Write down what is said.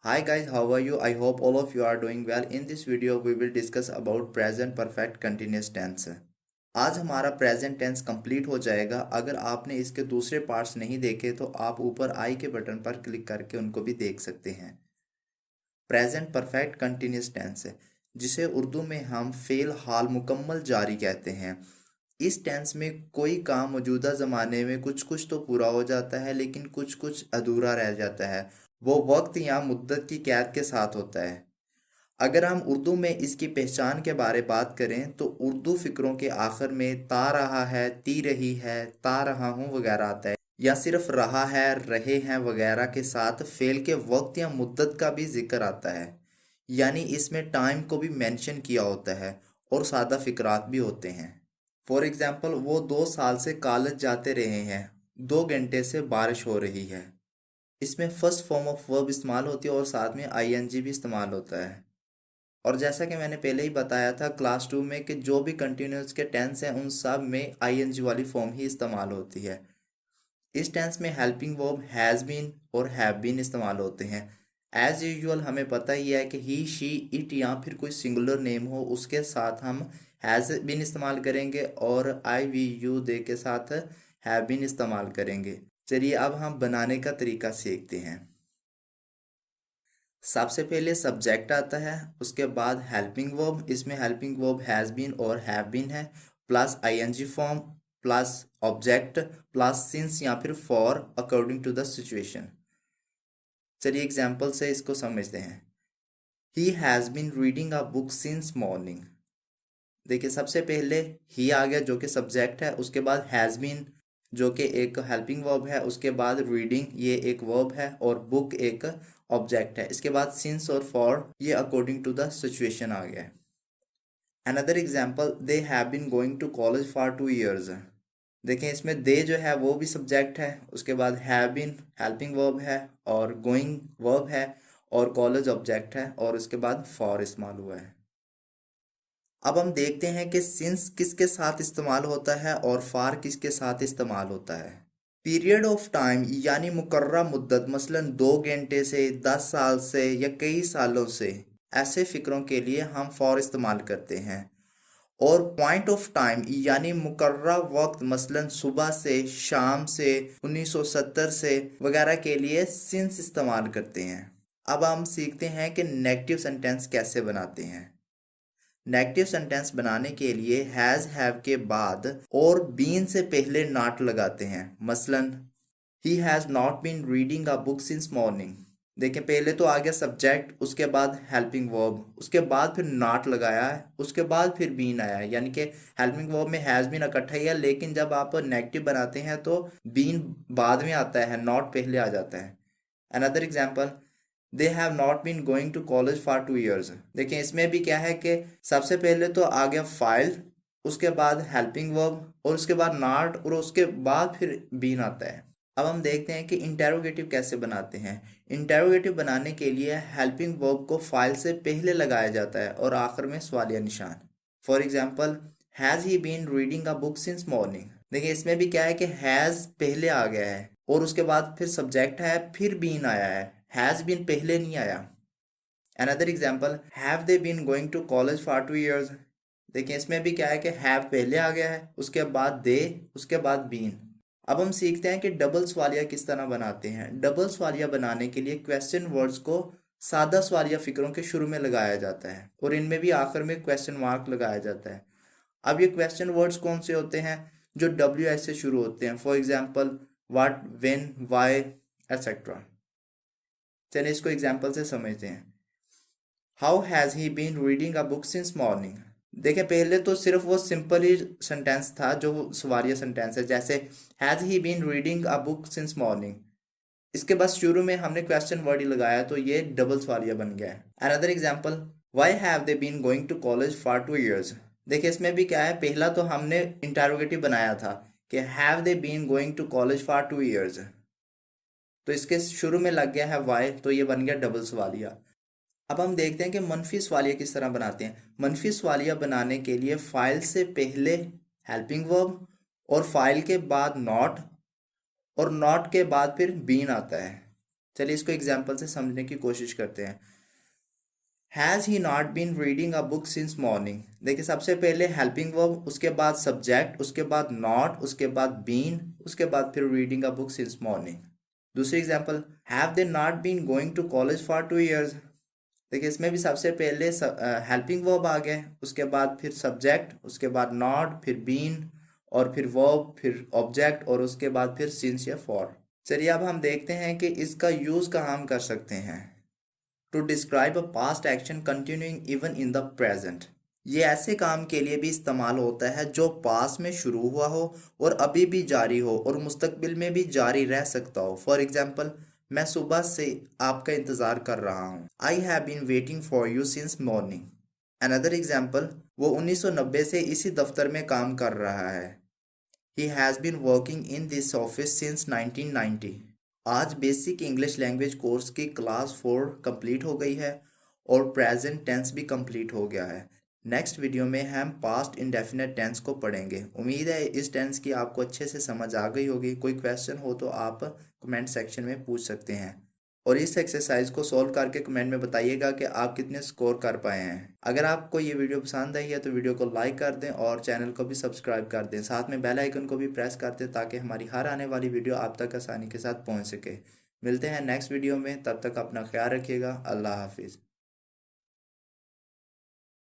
Hi guys, how are you? I hope all of you are doing well. In this video, we will discuss about present perfect continuous tense. आज हमारा present tense complete हो जाएगा। अगर आपने इसके दूसरे parts नहीं देखे तो आप ऊपर आई के बटन पर क्लिक करके उनको भी देख सकते हैं। प्रेजेंट परफेक्ट कंटिन्यूस टेंस है जिसे उर्दू में हम फेल हाल मुकम्मल जारी कहते हैं। इस टेंस में कोई काम मौजूदा ज़माने में कुछ कुछ तो पूरा हो जाता है लेकिन कुछ कुछ अधूरा रह जाता है। वो वक्त या मुद्दत की कैद के साथ होता है। अगर हम उर्दू में इसकी पहचान के बारे बात करें तो उर्दू फिक्रों के आखिर में ता रहा है, ती रही है, ता रहा हूँ वगैरह आता है, या सिर्फ रहा है, रहे हैं वगैरह के साथ फेल के वक्त या मुद्दत का भी जिक्र आता है। यानी इसमें टाइम को भी मेंशन किया होता है और सादा फिक्रात भी होते हैं। फॉर एग्जाम्पल, वो 2 साल से कॉलेज जाते रहे हैं, 2 घंटे से बारिश हो रही है। इसमें फर्स्ट फॉर्म ऑफ वर्ब इस्तेमाल होती है और साथ में आईएनजी भी इस्तेमाल होता है। और जैसा कि मैंने पहले ही बताया था क्लास 2 में कि जो भी कंटिन्यूस के टेंस हैं उन सब में आईएनजी वाली फॉर्म ही इस्तेमाल होती है। इस टेंस में हेल्पिंग वर्ब हैज़ बीन और हैव बीन इस्तेमाल होते हैं। एज यूजुअल हमें पता ही है कि ही, शी, इट या फिर कोई सिंगुलर नेम हो उसके साथ हम हैज़ बीन इस्तेमाल करेंगे और आई वी यू दे के साथ हैव बीन इस्तेमाल करेंगे। चलिए अब हम बनाने का तरीका सीखते हैं। सबसे पहले सब्जेक्ट आता है, उसके बाद हेल्पिंग वर्ब। इसमें हेल्पिंग वर्ब हैज़ बीन और हैव बीन है, plus ING form, plus object, plus since या फिर for according to the situation. चलिए एग्जाम्पल से इसको समझते हैं। He has been reading a book since morning. देखिए सबसे पहले ही आ गया जो कि सब्जेक्ट है, उसके बाद हैज़ बीन जो कि एक हेल्पिंग वर्ब है, उसके बाद रीडिंग ये एक वर्ब है और बुक एक ऑब्जेक्ट है। इसके बाद सिंस और फॉर ये अकॉर्डिंग टू द सिचुएशन आ गया है। Another example, they have been going to college for 2 years। देखें इसमें दे जो है वो भी सब्जेक्ट है, उसके बाद हैव बीन हेल्पिंग वर्ब है और गोइंग वर्ब है और कॉलेज ऑब्जेक्ट है और उसके बाद फॉर इस्तेमाल हुआ है। अब हम देखते हैं कि सिंस किसके साथ इस्तेमाल होता है और फार किसके साथ इस्तेमाल होता है। पीरियड ऑफ टाइम यानी मुकर्रर मुद्दत, मसलन 2 घंटे से, 10 साल से या कई सालों से, ऐसे फिक्रों के लिए हम फॉर इस्तेमाल करते हैं। और पॉइंट ऑफ टाइम यानी मुकर्रर वक्त, मसलन सुबह से, शाम से, 1970 से वगैरह के लिए सिंस इस्तेमाल करते हैं। अब हम सीखते हैं कि नेगेटिव सेंटेंस कैसे बनाते हैं। नेगेटिव सेंटेंस बनाने के लिए हैज़ हैव के बाद और बीन से पहले नॉट लगाते हैं। मसलन he has not been reading a book since morning. देखिए पहले तो आ गया सब्जेक्ट, उसके बाद हेल्पिंग वर्ब, उसके बाद फिर नॉट लगाया है, उसके बाद फिर बीन आया है। यानी कि हेल्पिंग वर्ब में हैज़ बीन इकट्ठा ही है, लेकिन जब आप नेगेटिव बनाते हैं तो बीन बाद में आता है, नॉट पहले आ जाता है। Another example, they have not been going to college for 2 years। देखिए इसमें भी क्या है कि सबसे पहले तो आ गया फाइल, उसके बाद हेल्पिंग वर्ब और उसके बाद नॉट और उसके बाद फिर बीन आता है। अब हम देखते हैं कि इंटेरोगेटिव कैसे बनाते हैं। इंटेरोगेटिव बनाने के लिए हेल्पिंग वर्ब को फाइल से पहले लगाया जाता है और आखिर में सवालिया निशान। For example, has he been reading a book since morning. देखिए इसमें भी क्या है कि हैज़ पहले आ गया है और उसके बाद फिर सब्जेक्ट है, फिर बीन आया है, हैज़ बीन पहले नहीं आया। Another example, have they been going to college for 2 years। देखिए इसमें भी क्या है कि हैव पहले आ गया है, उसके बाद दे, उसके बाद बीन। अब हम सीखते हैं कि डबल सवालिया किस तरह बनाते हैं। डबल सवालिया बनाने के लिए क्वेश्चन वर्ड्स को सादा सवालिया फिक्रों के शुरू में लगाया जाता है और इनमें भी आखिर में क्वेश्चन मार्क लगाया जाता है। अब ये क्वेश्चन वर्ड्स कौन से होते हैं? जो डब्ल्यू एस से शुरू होते हैं। For example, what, when, why, etcetera. चलिए इसको एग्जाम्पल से समझते हैं। How has he been reading a book since morning. देखिए पहले तो सिर्फ वो सिंपल ही सेंटेंस था जो सवालिया सेंटेंस है, जैसे has he been reading a book since morning. इसके बाद शुरू में हमने क्वेश्चन वर्ड ही लगाया तो ये डबल सवालिया बन गया है। Another example, why have they been going to college for 2 years। देखिए इसमें भी क्या है, पहला तो हमने इंटरोगेटिव बनाया था कि have they been going to college for 2 years, तो इसके शुरू में लग गया है वाई, तो ये बन गया डबल सवालिया। अब हम देखते हैं कि मनफी सवालिया किस तरह बनाते हैं। मनफी सवालिया बनाने के लिए फाइल से पहले हेल्पिंग वर्ब और फाइल के बाद नॉट और नॉट के बाद फिर बीन आता है। चलिए इसको एग्जाम्पल से समझने की कोशिश करते हैं। Has he not been reading a book since morning. देखिए सबसे पहले हेल्पिंग वर्ब, उसके बाद सब्जेक्ट, उसके बाद नॉट, उसके बाद बीन, उसके बाद फिर reading a book since morning. दूसरी example, have they not been going to college for 2 years। देखिए इसमें भी सबसे पहले हेल्पिंग वर्ब आ गए, उसके बाद फिर सब्जेक्ट, उसके बाद नॉट, फिर बीन, और फिर वर्ब, फिर ऑब्जेक्ट, और उसके बाद फिर सिंस या फॉर। चलिए अब हम देखते हैं कि इसका यूज़ कहाँ हम कर सकते हैं। To describe a past action continuing even in the present. ये ऐसे काम के लिए भी इस्तेमाल होता है जो पास में शुरू हुआ हो और अभी भी जारी हो और मुस्तकबिल में भी जारी रह सकता हो। फॉर एग्जाम्पल, मैं सुबह से आपका इंतज़ार कर रहा हूँ। I have been waiting for you since morning. Another example, वो 1990 से इसी दफ्तर में काम कर रहा है। He has been working in this office since 1990। आज बेसिक इंग्लिश लैंग्वेज कोर्स की क्लास 4 कंप्लीट हो गई है और प्रेजेंट टेंस भी कंप्लीट हो गया है। नेक्स्ट वीडियो में हम पास्ट इंडेफिनिट टेंस को पढ़ेंगे। उम्मीद है इस टेंस की आपको अच्छे से समझ आ गई होगी। कोई क्वेश्चन हो तो आप कमेंट सेक्शन में पूछ सकते हैं और इस एक्सरसाइज को सॉल्व करके कमेंट में बताइएगा कि आप कितने स्कोर कर पाए हैं। अगर आपको ये वीडियो पसंद आई है तो वीडियो को लाइक कर दें और चैनल को भी सब्सक्राइब कर दें। साथ में बेल आइकन को भी प्रेस कर दें ताकि हमारी हर आने वाली वीडियो आप तक आसानी के साथ पहुंच सके। मिलते हैं नेक्स्ट वीडियो में, तब तक अपना ख्याल रखिएगा। अल्लाह हाफिज़।